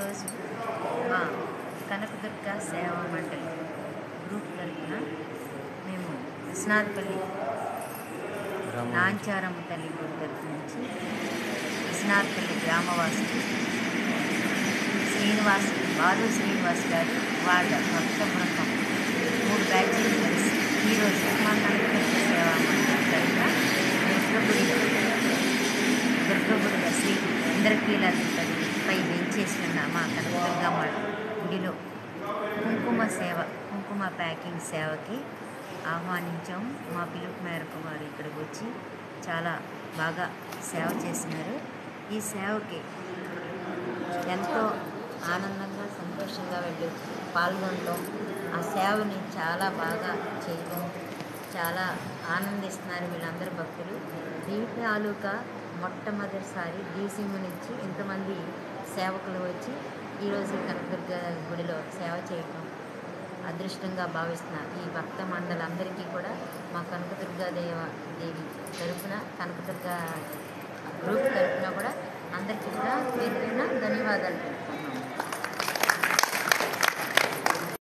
ఈరోజు మా కనకదుర్గ సేవా మండలి గ్రూప్ తరఫున మేము విశ్వనాథపల్లి నాంచారమ్మ తల్లి గుడి తరఫు నుంచి విశ్వనాథపల్లి గ్రామవాసులు బాలు శ్రీనివాస్ గారు వాళ్ళ భక్త బృందం 3 బ్యాచ్లు కలిసి ఈరోజు మా కనకదుర్గ సేవా మండలి తరఫున దుర్గగుడిలో శ్రీ ఇంద్రకీలాద్రిపై వేంచేసిన మా కనకదుర్గమ్మ గుడిలో కుంకుమ ప్యాకింగ్ సేవకి ఆహ్వానించాము. మా పిలుపు మేరకు వారు ఇక్కడికి వచ్చి చాలా బాగా సేవ చేసినారు. ఈ సేవకి ఎంతో ఆనందంగా సంతోషంగా వెళ్ళి పాల్గొనడం, ఆ సేవని చాలా బాగా చేయడం చాలా ఆనందిస్తున్నారు వీళ్ళందరూ భక్తులు. దీని తాలూకా మొట్టమొదటిసారి డీసీఎం నుంచి ఇంతమంది సేవకులు వచ్చి ఈరోజు కనకదుర్గ గుడిలో సేవ చేయడం అదృష్టంగా భావిస్తున్నారు. ఈ భక్త మండలందరికీ కూడా మా కనకదుర్గాదేవి తరఫున కనకదుర్గ గ్రూప్ తరఫున కూడా అందరికీ కూడా పేరు ధన్యవాదాలు.